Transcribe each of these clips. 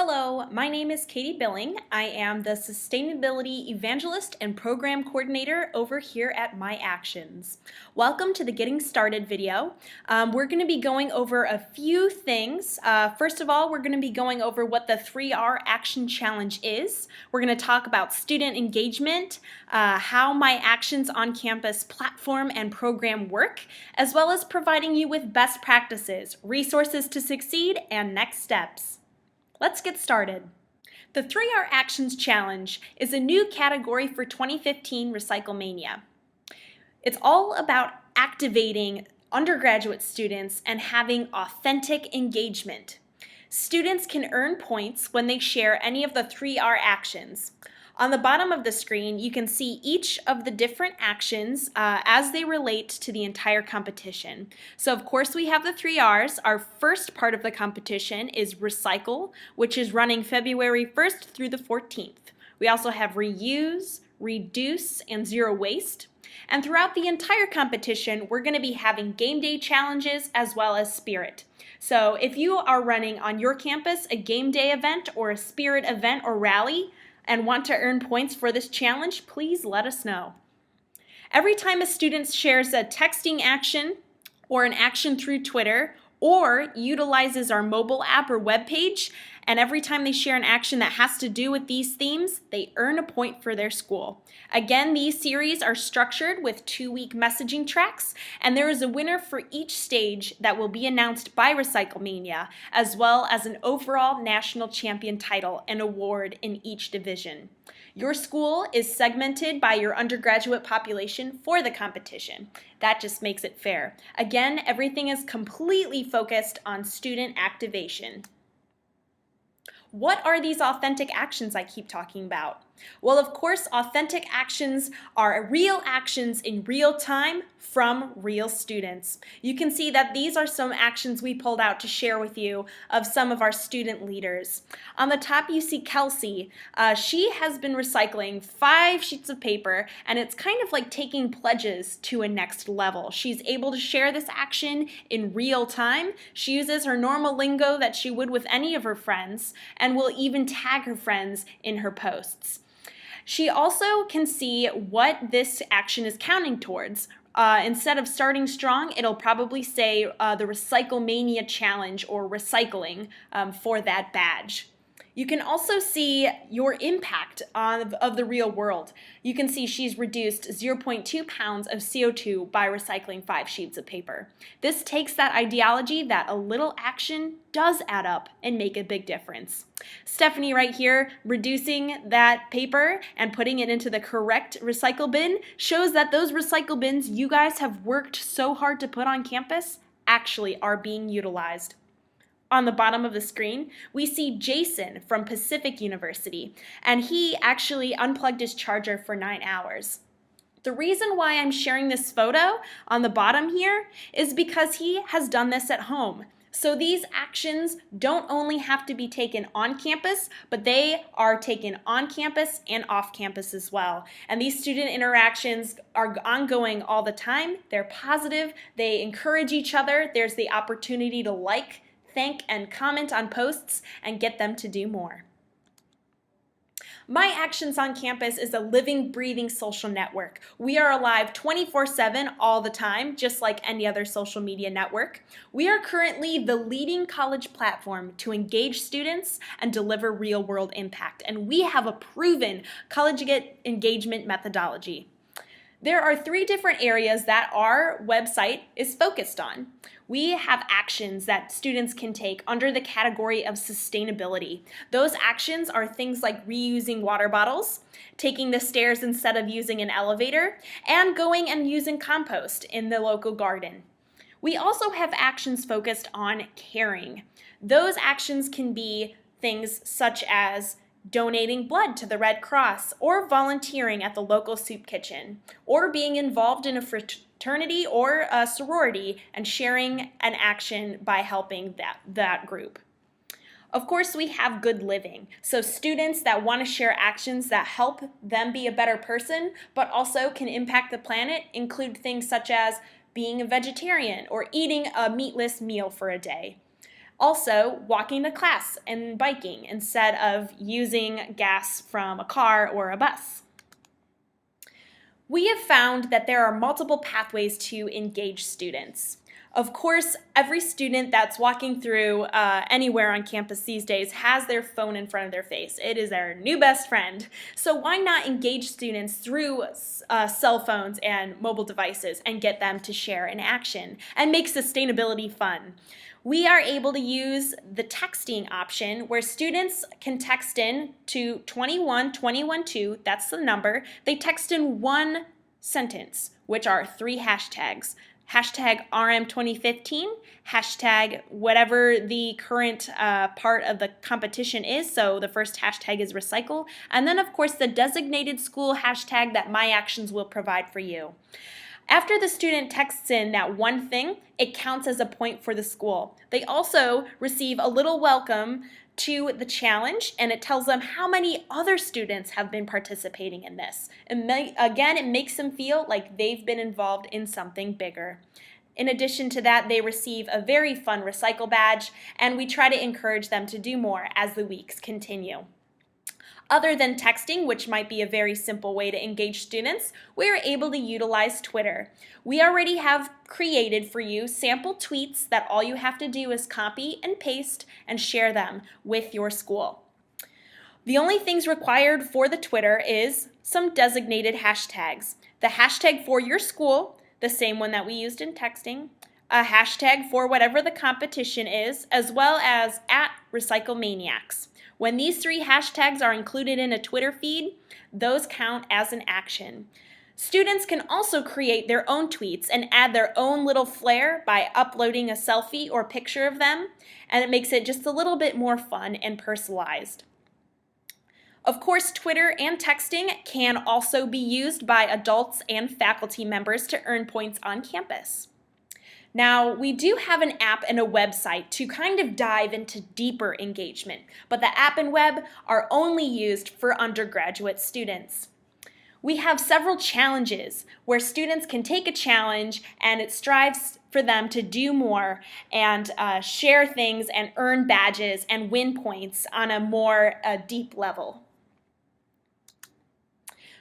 Hello, my name is Katie Billing. I am the Sustainability Evangelist and Program Coordinator over here at My Actions. Welcome to the Getting Started video. We're going to be going over a few things. First of all, we're going to be going over what the 3R Action Challenge is. We're going to talk about student engagement, how My Actions on campus platform and program work, as well as providing you with best practices, resources to succeed, and next steps. Let's get started. The 3R Actions Challenge is a new category for 2015 RecycleMania. It's all about activating undergraduate students and having authentic engagement. Students can earn points when they share any of the 3R actions. On the bottom of the screen, you can see each of the different actions as they relate to the entire competition. So of course we have the 3Rs. Our first part of the competition is Recycle, which is running February 1st through the 14th. We also have Reuse, Reduce, and Zero Waste. And throughout the entire competition, we're going to be having game day challenges as well as Spirit. So if you are running on your campus a game day event or a Spirit event or rally, and want to earn points for this challenge, please let us know. Every time a student shares a texting action or an action through Twitter or utilizes our mobile app or web page, and every time they share an action that has to do with these themes, they earn a point for their school. Again, these series are structured with 2-week messaging tracks, and there is a winner for each stage that will be announced by RecycleMania, as well as an overall national champion title and award in each division. Your school is segmented by your undergraduate population for the competition. That just makes it fair. Again, everything is completely focused on student activation. What are these authentic actions I keep talking about? Well, of course, authentic actions are real actions in real time from real students. You can see that these are some actions we pulled out to share with you of some of our student leaders. On the top, you see Kelsey. She has been recycling 5 sheets of paper, and it's kind of like taking pledges to a next level. She's able to share this action in real time. She uses her normal lingo that she would with any of her friends, and will even tag her friends in her posts. She also can see what this action is counting towards. Instead of starting strong, it'll probably say the RecycleMania Challenge or recycling for that badge. You can also see your impact of the real world. You can see she's reduced 0.2 pounds of CO2 by recycling 5 sheets of paper. This takes that ideology that a little action does add up and make a big difference. Stephanie right here, reducing that paper and putting it into the correct recycle bin shows that those recycle bins you guys have worked so hard to put on campus actually are being utilized. On the bottom of the screen, we see Jason from Pacific University, and he actually unplugged his charger for 9 hours. The reason why I'm sharing this photo on the bottom here is because he has done this at home. So these actions don't only have to be taken on campus, but they are taken on campus and off campus as well. And these student interactions are ongoing all the time. They're positive. They encourage each other. There's the opportunity to like, thank, and comment on posts and get them to do more. My Actions on Campus is a living, breathing social network. We are alive 24/7 all the time, just like any other social media network. We are currently the leading college platform to engage students and deliver real-world impact, and we have a proven college engagement methodology. There are 3 different areas that our website is focused on. We have actions that students can take under the category of sustainability. Those actions are things like reusing water bottles, taking the stairs instead of using an elevator, and going and using compost in the local garden. We also have actions focused on caring. Those actions can be things such as donating blood to the Red Cross, or volunteering at the local soup kitchen, or being involved in a fraternity or a sorority and sharing an action by helping that group. Of course, we have good living. So students that want to share actions that help them be a better person, but also can impact the planet, include things such as being a vegetarian or eating a meatless meal for a day. Also, walking to class and biking instead of using gas from a car or a bus. We have found that there are multiple pathways to engage students. Of course, every student that's walking through anywhere on campus these days has their phone in front of their face. It is their new best friend. So why not engage students through cell phones and mobile devices and get them to share an action and make sustainability fun? We are able to use the texting option where students can text in to 21212, that's the number. They text in one sentence, which are 3 hashtags. Hashtag RM2015, hashtag whatever the current part of the competition is. So the first hashtag is recycle. And then, of course, the designated school hashtag that My Actions will provide for you. After the student texts in that one thing, it counts as a point for the school. They also receive a little welcome to the challenge, and it tells them how many other students have been participating in this. Again, it makes them feel like they've been involved in something bigger. In addition to that, they receive a very fun recycle badge, and we try to encourage them to do more as the weeks continue. Other than texting, which might be a very simple way to engage students, we are able to utilize Twitter. We already have created for you sample tweets that all you have to do is copy and paste and share them with your school. The only things required for the Twitter is some designated hashtags. The hashtag for your school, the same one that we used in texting, a hashtag for whatever the competition is, as well as @RecycleManiacs. When these 3 hashtags are included in a Twitter feed, those count as an action. Students can also create their own tweets and add their own little flair by uploading a selfie or picture of them, and it makes it just a little bit more fun and personalized. Of course, Twitter and texting can also be used by adults and faculty members to earn points on campus. Now, we do have an app and a website to kind of dive into deeper engagement, but the app and web are only used for undergraduate students. We have several challenges where students can take a challenge and it strives for them to do more and share things and earn badges and win points on a more deep level.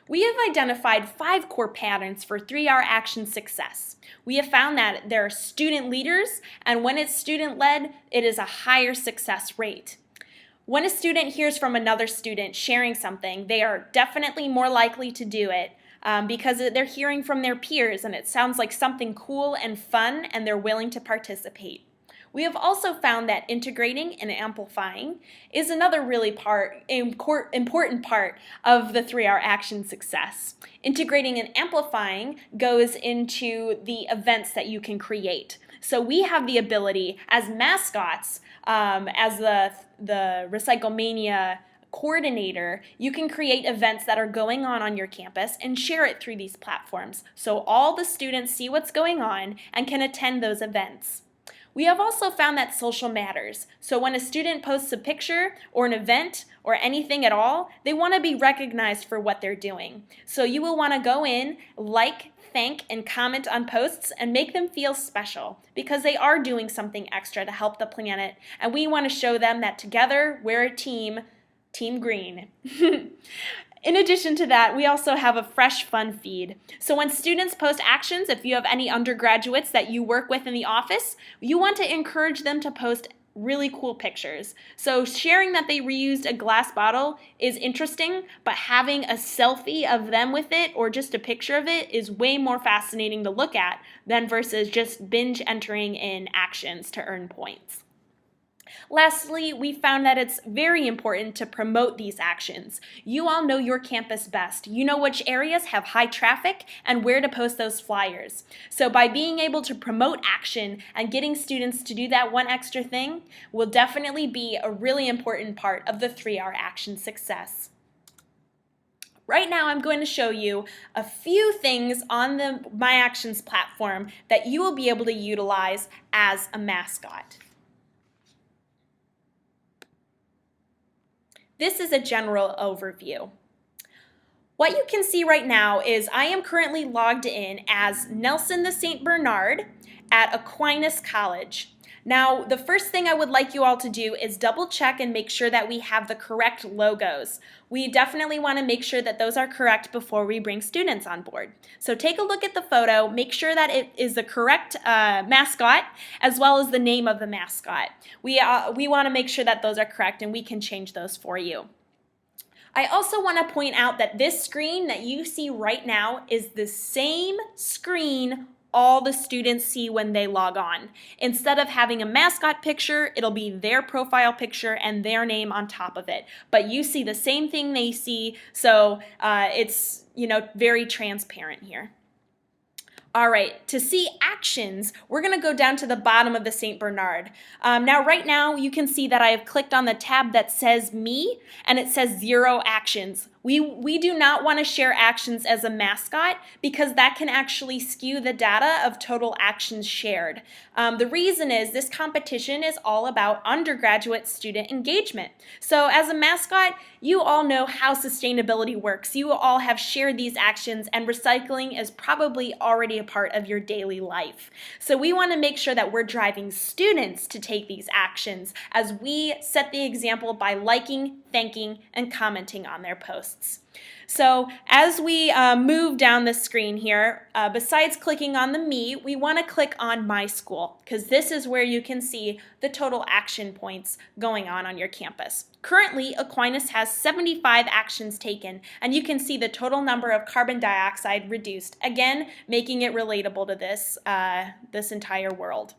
We have identified 5 core patterns for 3R action success. We have found that there are student leaders, and when it's student-led, it is a higher success rate. When a student hears from another student sharing something, they are definitely more likely to do it because they're hearing from their peers and it sounds like something cool and fun and they're willing to participate. We have also found that integrating and amplifying is another really important part of the 3R action success. Integrating and amplifying goes into the events that you can create. So we have the ability as mascots, as the RecycleMania coordinator, you can create events that are going on your campus and share it through these platforms so all the students see what's going on and can attend those events. We have also found that social matters. So when a student posts a picture or an event or anything at all, they want to be recognized for what they're doing. So you will want to go in, like, thank, and comment on posts and make them feel special because they are doing something extra to help the planet, and we want to show them that together we're a team, Team Green. In addition to that, we also have a fresh fun feed. So when students post actions, if you have any undergraduates that you work with in the office, you want to encourage them to post really cool pictures. So sharing that they reused a glass bottle is interesting, but having a selfie of them with it or just a picture of it is way more fascinating to look at than versus just binge entering in actions to earn points. Lastly, we found that it's very important to promote these actions. You all know your campus best. You know which areas have high traffic and where to post those flyers. So by being able to promote action and getting students to do that one extra thing will definitely be a really important part of the 3R action success. Right now, I'm going to show you a few things on the My Actions platform that you will be able to utilize as a mascot. This is a general overview. What you can see right now is I am currently logged in as Nelson the St. Bernard at Aquinas College. Now, the first thing I would like you all to do is double check and make sure that we have the correct logos. We definitely want to make sure that those are correct before we bring students on board. So take a look at the photo, make sure that it is the correct mascot as well as the name of the mascot. We want to make sure that those are correct, and we can change those for you. I also want to point out that this screen that you see right now is the same screen all the students see when they log on. Instead of having a mascot picture, it'll be their profile picture and their name on top of it. But you see the same thing they see, so it's very transparent here. All right, to see actions, we're going to go down to the bottom of the St. Bernard. Now, right now, you can see that I have clicked on the tab that says Me, and it says 0 actions. We do not want to share actions as a mascot because that can actually skew the data of total actions shared. The reason is this competition is all about undergraduate student engagement. So as a mascot, you all know how sustainability works. You all have shared these actions, and recycling is probably already a part of your daily life. So we want to make sure that we're driving students to take these actions as we set the example by liking, thanking, and commenting on their posts. So as we move down the screen here, besides clicking on the Me, we want to click on My School, because this is where you can see the total action points going on your campus. Currently, Aquinas has 75 actions taken, and you can see the total number of carbon dioxide reduced, again, making it relatable to this entire world.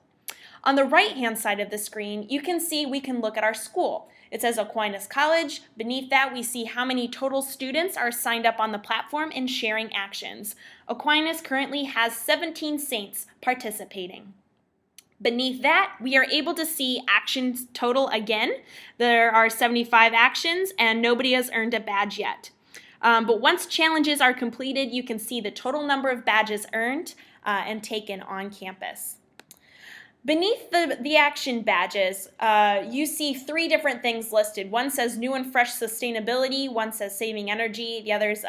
On the right-hand side of the screen, you can see we can look at our school. It says Aquinas College. Beneath that, we see how many total students are signed up on the platform and sharing actions. Aquinas currently has 17 saints participating. Beneath that, we are able to see actions total again. There are 75 actions, and nobody has earned a badge yet. But once challenges are completed, you can see the total number of badges earned and taken on campus. Beneath the action badges, you see 3 different things listed. One says New and Fresh Sustainability, one says Saving Energy, the other's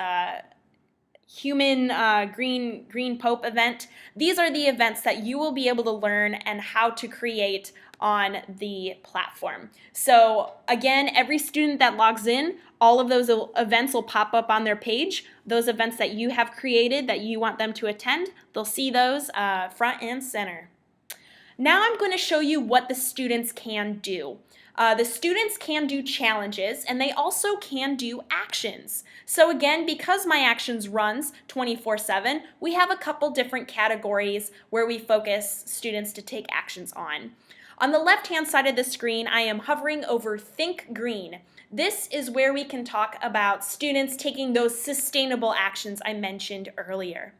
Human Green Pope event. These are the events that you will be able to learn and how to create on the platform. So again, every student that logs in, all of those events will pop up on their page. Those events that you have created that you want them to attend, they'll see those front and center. Now I'm going to show you what the students can do. The students can do challenges, and they also can do actions. So again, because My Actions runs 24/7, we have a couple different categories where we focus students to take actions on. On the left-hand side of the screen, I am hovering over Think Green. This is where we can talk about students taking those sustainable actions I mentioned earlier.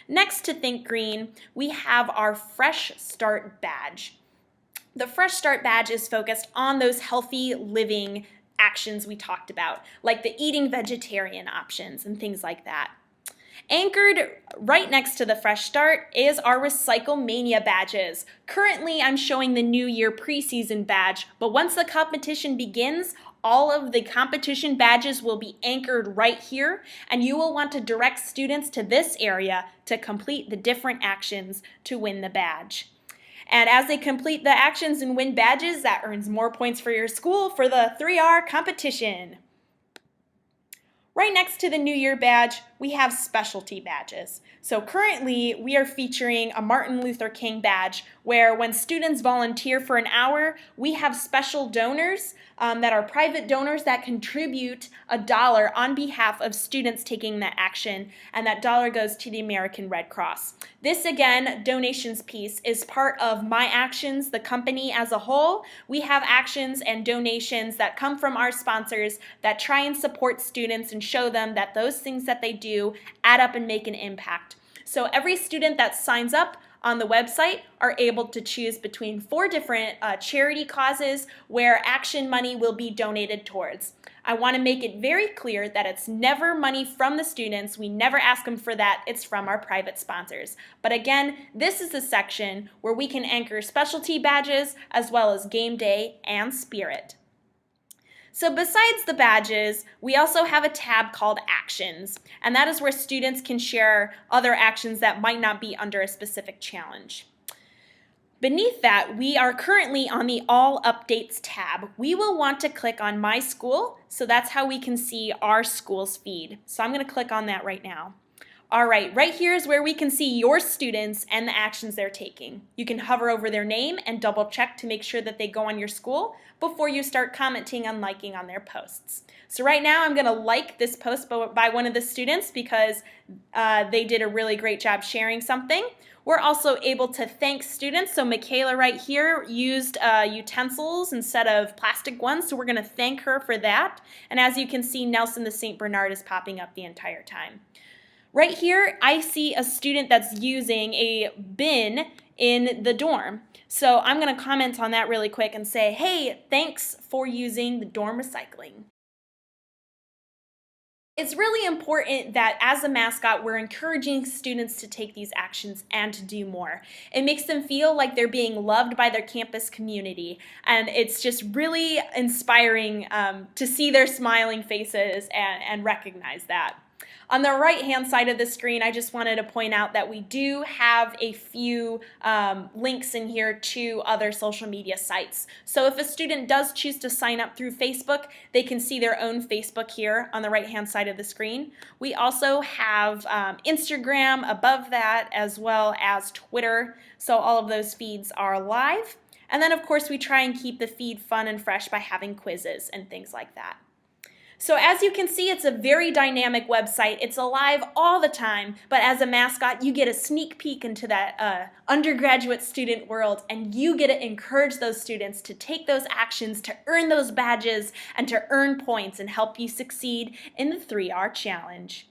Next to Think Green, we have our Fresh Start badge. The Fresh Start badge is focused on those healthy living actions we talked about, like the eating vegetarian options and things like that. Anchored right next to the Fresh Start is our RecycleMania badges. Currently, I'm showing the New Year preseason badge, but once the competition begins, all of the competition badges will be anchored right here, and you will want to direct students to this area to complete the different actions to win the badge. And as they complete the actions and win badges, that earns more points for your school for the 3R competition. Right next to the New Year badge, we have specialty badges. So currently, we are featuring a Martin Luther King badge where when students volunteer for an hour, we have special donors that are private donors that contribute $1 on behalf of students taking that action, and that dollar goes to the American Red Cross. This, again, donations piece is part of My Actions, the company as a whole. We have actions and donations that come from our sponsors that try and support students and show them that those things that they do add up and make an impact. So every student that signs up on the website are able to choose between 4 different charity causes where action money will be donated towards. I want to make it very clear that it's never money from the students. We never ask them for that. It's from our private sponsors. But again, this is the section where we can anchor specialty badges as well as game day and spirit. So besides the badges, we also have a tab called Actions, and that is where students can share other actions that might not be under a specific challenge. Beneath that, we are currently on the All Updates tab. We will want to click on My School, so that's how we can see our school's feed. So I'm going to click on that right now. All right, right here is where we can see your students and the actions they're taking. You can hover over their name and double check to make sure that they go on your school before you start commenting and liking on their posts. So right now I'm going to like this post by one of the students because they did a really great job sharing something. We're also able to thank students. So Michaela right here used utensils instead of plastic ones, so we're going to thank her for that. And as you can see, Nelson the St. Bernard is popping up the entire time. Right here, I see a student that's using a bin in the dorm. So I'm going to comment on that really quick and say, hey, thanks for using the dorm recycling. It's really important that as a mascot, we're encouraging students to take these actions and to do more. It makes them feel like they're being loved by their campus community, and it's just really inspiring to see their smiling faces and recognize that. On the right-hand side of the screen, I just wanted to point out that we do have a few links in here to other social media sites. So if a student does choose to sign up through Facebook, they can see their own Facebook here on the right-hand side of the screen. We also have Instagram above that, as well as Twitter. So all of those feeds are live. And then, of course, we try and keep the feed fun and fresh by having quizzes and things like that. So as you can see, it's a very dynamic website. It's alive all the time, but as a mascot, you get a sneak peek into that undergraduate student world, and you get to encourage those students to take those actions, to earn those badges, and to earn points and help you succeed in the 3R challenge.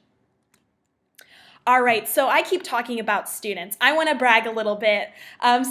All right, so I keep talking about students. I want to brag a little bit.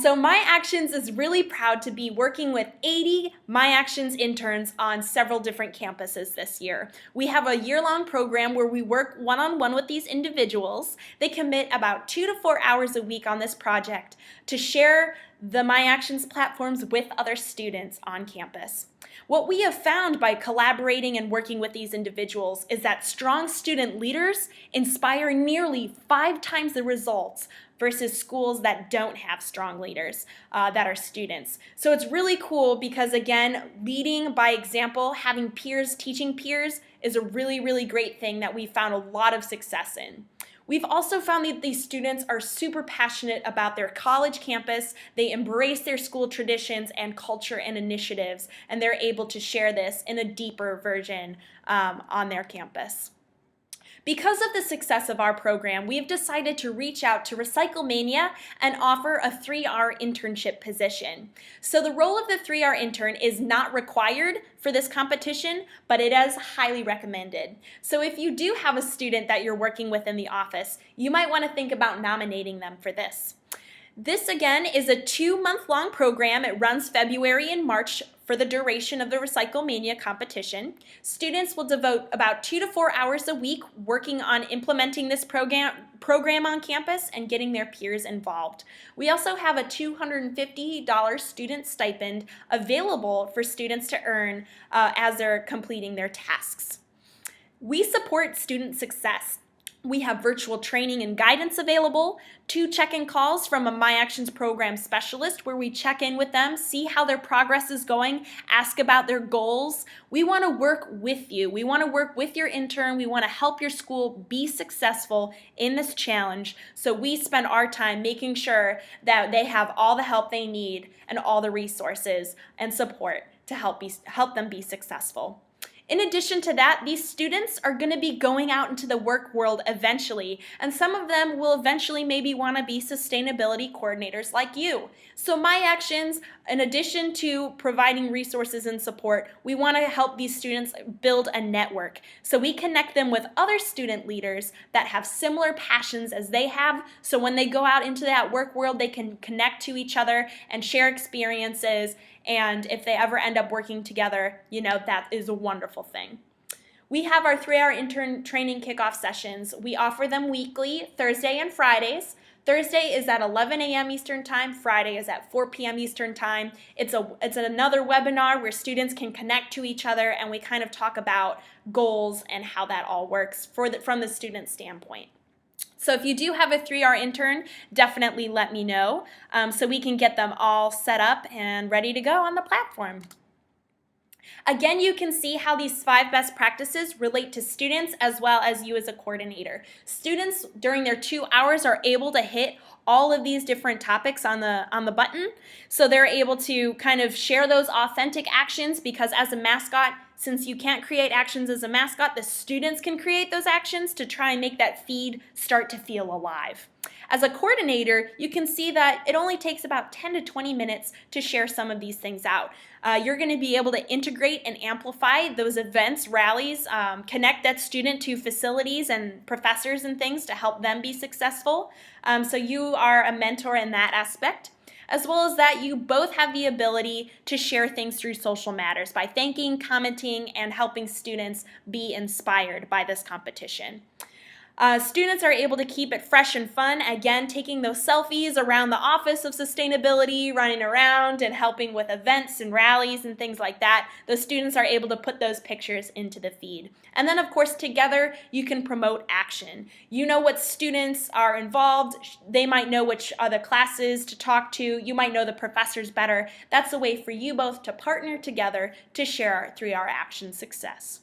So My Actions is really proud to be working with 80 My Actions interns on several different campuses this year. We have a year-long program where we work one-on-one with these individuals. They commit about 2 to 4 hours a week on this project to share the My Actions platforms with other students on campus. What we have found by collaborating and working with these individuals is that strong student leaders inspire nearly 5 times the results versus schools that don't have strong leaders that are students. So it's really cool because, again, leading by example, having peers teaching peers is a really, really great thing that we found a lot of success in. We've also found that these students are super passionate about their college campus. They embrace their school traditions and culture and initiatives, and they're able to share this in a deeper version on their campus. Because of the success of our program, we have decided to reach out to RecycleMania and offer a 3R internship position. So the role of the 3R intern is not required for this competition, but it is highly recommended. So if you do have a student that you're working with in the office, you might want to think about nominating them for this. This, again, is a 2-month-long program. It runs February and March for the duration of the RecycleMania competition. Students will devote about 2 to 4 hours a week working on implementing this program on campus and getting their peers involved. We also have a $250 student stipend available for students to earn as they're completing their tasks. We support student success. We have virtual training and guidance available, 2 check-in calls from a My Actions program specialist where we check in with them, see how their progress is going, ask about their goals. We want to work with you. We want to work with your intern. We want to help your school be successful in this challenge. So we spend our time making sure that they have all the help they need and all the resources and support to help them be successful. In addition to that, these students are going to be going out into the work world eventually, and some of them will eventually maybe want to be sustainability coordinators like you. So My Actions, in addition to providing resources and support, we want to help these students build a network. So we connect them with other student leaders that have similar passions as they have, so when they go out into that work world, they can connect to each other and share experiences. And if they ever end up working together, you know, that is a wonderful thing. We have our 3-hour intern training kickoff sessions. We offer them weekly, Thursday and Fridays. Thursday is at 11 a.m. Eastern Time. Friday is at 4 p.m. Eastern Time. It's another webinar where students can connect to each other, and we kind of talk about goals and how that all works from the student standpoint. So if you do have a 3R intern, definitely let me know so we can get them all set up and ready to go on the platform. Again, you can see how these 5 best practices relate to students as well as you as a coordinator. Students during their 2 hours are able to hit all of these different topics on the button. So they're able to kind of share those authentic actions because as a mascot, since you can't create actions as a mascot, the students can create those actions to try and make that feed start to feel alive. As a coordinator, you can see that it only takes about 10 to 20 minutes to share some of these things out. You're going to be able to integrate and amplify those events, rallies, connect that student to facilities and professors and things to help them be successful. So you are a mentor in that aspect. As well as that, you both have the ability to share things through social matters by thanking, commenting, and helping students be inspired by this competition. Students are able to keep it fresh and fun, again, taking those selfies around the Office of Sustainability, running around and helping with events and rallies and things like that. Those students are able to put those pictures into the feed. And then, of course, together, you can promote action. You know what students are involved. They might know which other classes to talk to. You might know the professors better. That's a way for you both to partner together to share our 3R action success.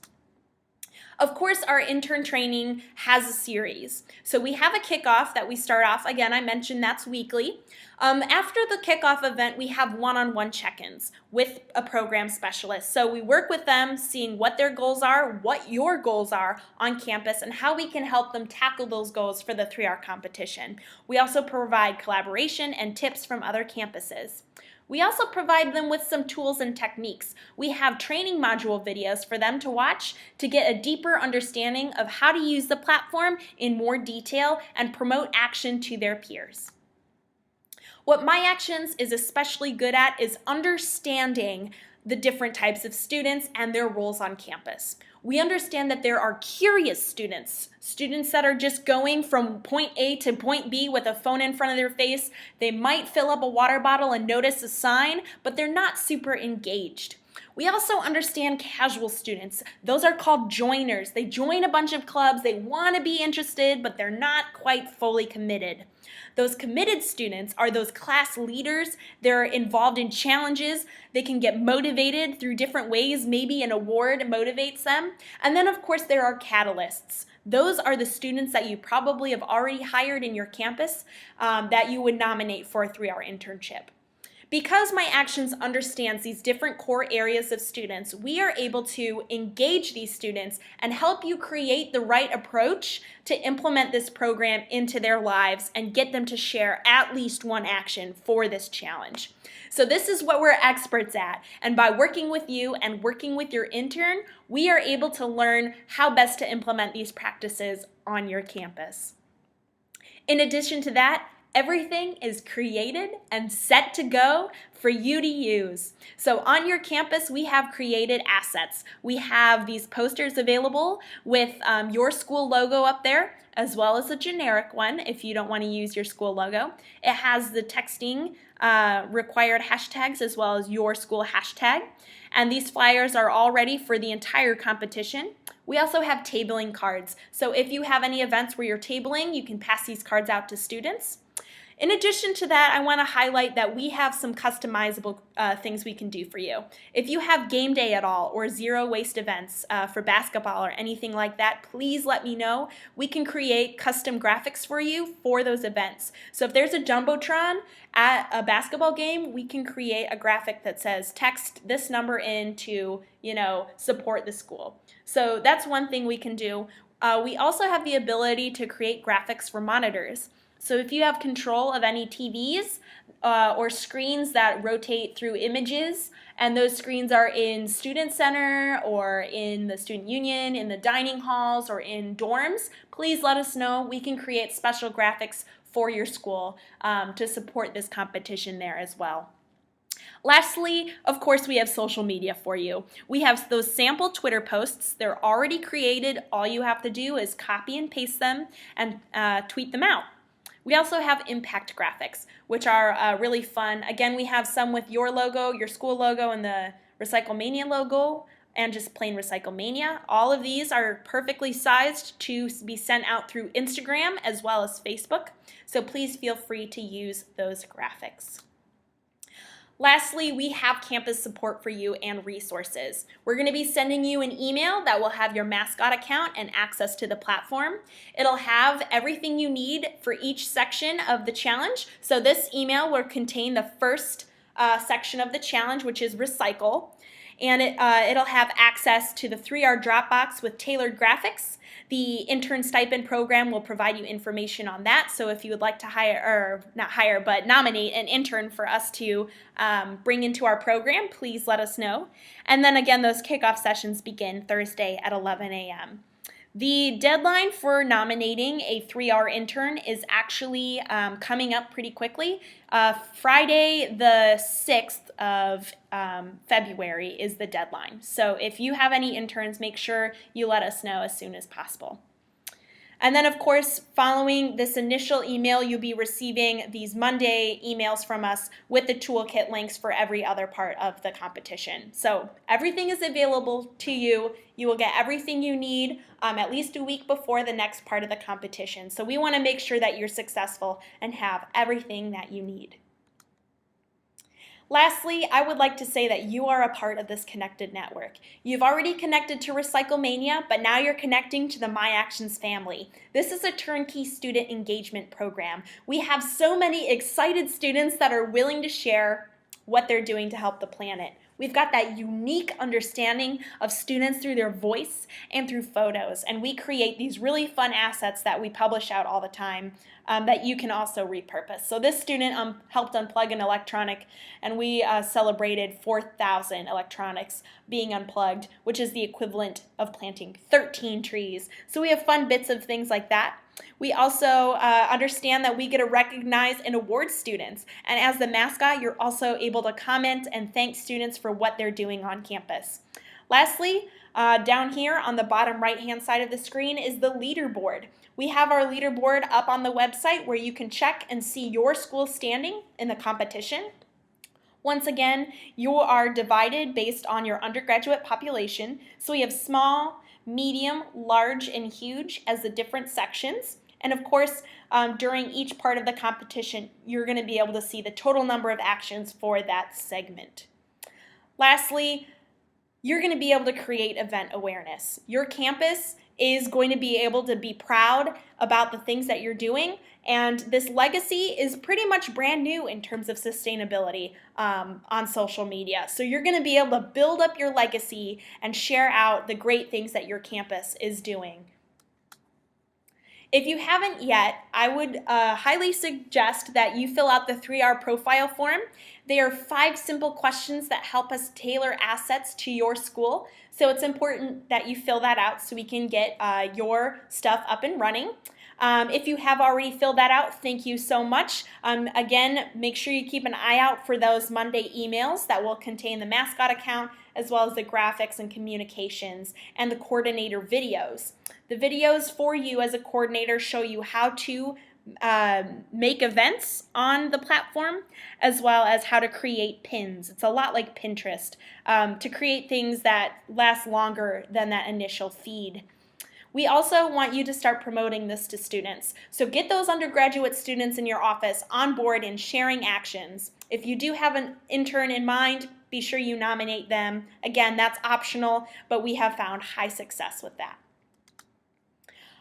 Of course, our intern training has a series. So we have a kickoff that we start off. Again, I mentioned that's weekly. After the kickoff event, we have one-on-one check-ins with a program specialist. So we work with them, seeing what their goals are, what your goals are on campus, and how we can help them tackle those goals for the 3R competition. We also provide collaboration and tips from other campuses. We also provide them with some tools and techniques. We have training module videos for them to watch to get a deeper understanding of how to use the platform in more detail and promote action to their peers. What My Actions is especially good at is understanding the different types of students and their roles on campus. We understand that there are curious students that are just going from point A to point B with a phone in front of their face. They might fill up a water bottle and notice a sign, but they're not super engaged. We also understand casual students. Those are called joiners. They join a bunch of clubs, they want to be interested, but they're not quite fully committed. Those committed students are those class leaders. They're involved in challenges. They can get motivated through different ways. Maybe an award motivates them. And then, of course, there are catalysts. Those are the students that you probably have already hired in your campus that you would nominate for a 3R internship. Because My Actions understands these different core areas of students, we are able to engage these students and help you create the right approach to implement this program into their lives and get them to share at least one action for this challenge. So this is what we're experts at, and by working with you and working with your intern, we are able to learn how best to implement these practices on your campus. In addition to that, everything is created and set to go for you to use. So on your campus, we have created assets. We have these posters available with your school logo up there, as well as a generic one if you don't want to use your school logo. It has the texting required hashtags as well as your school hashtag. And these flyers are all ready for the entire competition. We also have tabling cards. So if you have any events where you're tabling, you can pass these cards out to students. In addition to that, I want to highlight that we have some customizable things we can do for you. If you have game day at all or zero waste events for basketball or anything like that, please let me know. We can create custom graphics for you for those events. So if there's a Jumbotron at a basketball game, we can create a graphic that says text this number in to, support the school. So that's one thing we can do. We also have the ability to create graphics for monitors. So if you have control of any TVs or screens that rotate through images, and those screens are in student center or in the student union, in the dining halls, or in dorms, please let us know. We can create special graphics for your school to support this competition there as well. Lastly, of course, we have social media for you. We have those sample Twitter posts. They're already created. All you have to do is copy and paste them and tweet them out. We also have impact graphics, which are really fun. Again, we have some with your logo, your school logo, and the RecycleMania logo and just plain RecycleMania. All of these are perfectly sized to be sent out through Instagram as well as Facebook, so please feel free to use those graphics. Lastly, we have campus support for you and resources. We're going to be sending you an email that will have your mascot account and access to the platform. It'll have everything you need for each section of the challenge. So this email will contain the first section of the challenge, which is recycle. And it'll have access to the 3R Dropbox with tailored graphics. The intern stipend program will provide you information on that. So if you would like to nominate an intern for us to bring into our program, please let us know. And then again, those kickoff sessions begin Thursday at 11 a.m. The deadline for nominating a 3R intern is actually coming up pretty quickly. Friday the 6th of February is the deadline. So if you have any interns, make sure you let us know as soon as possible. And then, of course, following this initial email, you'll be receiving these Monday emails from us with the toolkit links for every other part of the competition. So everything is available to you. You will get everything you need at least a week before the next part of the competition. So we want to make sure that you're successful and have everything that you need. Lastly, I would like to say that you are a part of this connected network. You've already connected to RecycleMania, but now you're connecting to the My Actions family. This is a turnkey student engagement program. We have so many excited students that are willing to share what they're doing to help the planet. We've got that unique understanding of students through their voice and through photos, and we create these really fun assets that we publish out all the time that you can also repurpose. So this student helped unplug an electronic, and we celebrated 4,000 electronics being unplugged, which is the equivalent of planting 13 trees. So we have fun bits of things like that. We also understand that we get to recognize and award students. And as the mascot, you're also able to comment and thank students for what they're doing on campus. Lastly, down here on the bottom right-hand side of the screen is the leaderboard. We have our leaderboard up on the website where you can check and see your school standing in the competition. Once again, you are divided based on your undergraduate population. So we have small, medium, large, and huge as the different sections. And of course, during each part of the competition, you're going to be able to see the total number of actions for that segment. Lastly, you're going to be able to create event awareness. Your campus is going to be able to be proud about the things that you're doing, and this legacy is pretty much brand new in terms of sustainability on social media. So you're going to be able to build up your legacy and share out the great things that your campus is doing. If you haven't yet, I would highly suggest that you fill out the 3R profile form. They are 5 simple questions that help us tailor assets to your school. So it's important that you fill that out so we can get your stuff up and running. If you have already filled that out, thank you so much. Again, make sure you keep an eye out for those Monday emails that will contain the mascot account as well as the graphics and communications and the coordinator videos. The videos for you as a coordinator show you how to make events on the platform as well as how to create pins. It's a lot like Pinterest to create things that last longer than that initial feed. We also want you to start promoting this to students. So get those undergraduate students in your office on board and sharing actions. If you do have an intern in mind, be sure you nominate them. Again, that's optional, but we have found high success with that.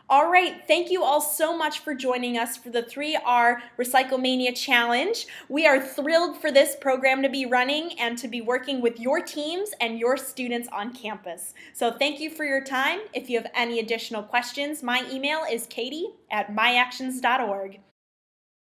All right, thank you all so much for joining us for the 3R RecycleMania Challenge. We are thrilled for this program to be running and to be working with your teams and your students on campus. So thank you for your time. If you have any additional questions, my email is katie@myactions.org.